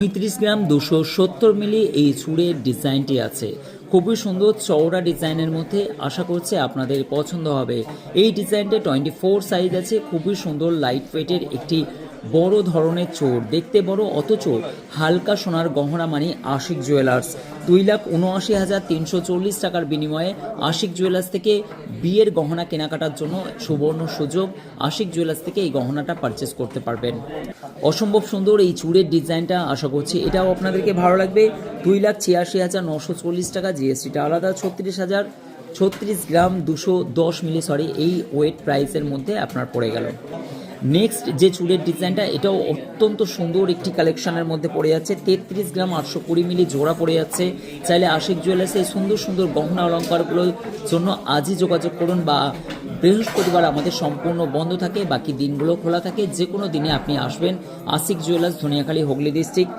৩৫ গ্রাম ২৭০ মিলি এই চূড়ের ডিজাইনটি আছে। খুবই সুন্দর চওড়া ডিজাইনের মধ্যে, আশা করছি আপনাদের পছন্দ হবে। এই ডিজাইনটা 24 সাইজ আছে। খুবই সুন্দর লাইট ওয়েটের একটি বড় ধরনের চোর, দেখতে বড় অথচ হালকা সোনার গহনা মানে আশিক জুয়েলার্স। ২,৭৯,৩৪০ টাকার বিনিময়ে আশিক জুয়েলার্স থেকে বিয়ের গহনা কেনাকাটার জন্য সুবর্ণ সুযোগ। আশিক জুয়েলার্স থেকে এই গহনাটা পারচেস করতে পারবেন। অসম্ভব সুন্দর এই চূড়ের ডিজাইনটা, আশা করছি এটাও আপনাদেরকে ভালো লাগবে। ২,৮৬,৯৪০ টাকা, জিএসটিটা আলাদা। 36 গ্রাম 210 মিলি এই ওয়েট প্রাইসের মধ্যে আপনার পড়ে গেল। নেক্সট যে চূড়ের ডিজাইনটা, এটাও অত্যন্ত সুন্দর একটি কালেকশনের মধ্যে পড়ে যাচ্ছে। 33 গ্রাম 820 মিলি জোড়া পড়ে যাচ্ছে। চাইলে আশিক জুয়েলার্সে এই সুন্দর সুন্দর গহনা অলঙ্কারগুলোর জন্য আজই যোগাযোগ করুন, বা বৃহস্পতিবার আমাদের সম্পূর্ণ বন্ধ থাকে, বাকি দিনগুলো খোলা থাকে। যে কোনো দিনে আপনি আসবেন। Ashiq jewellers, Dhaniakhali, Hooghly district.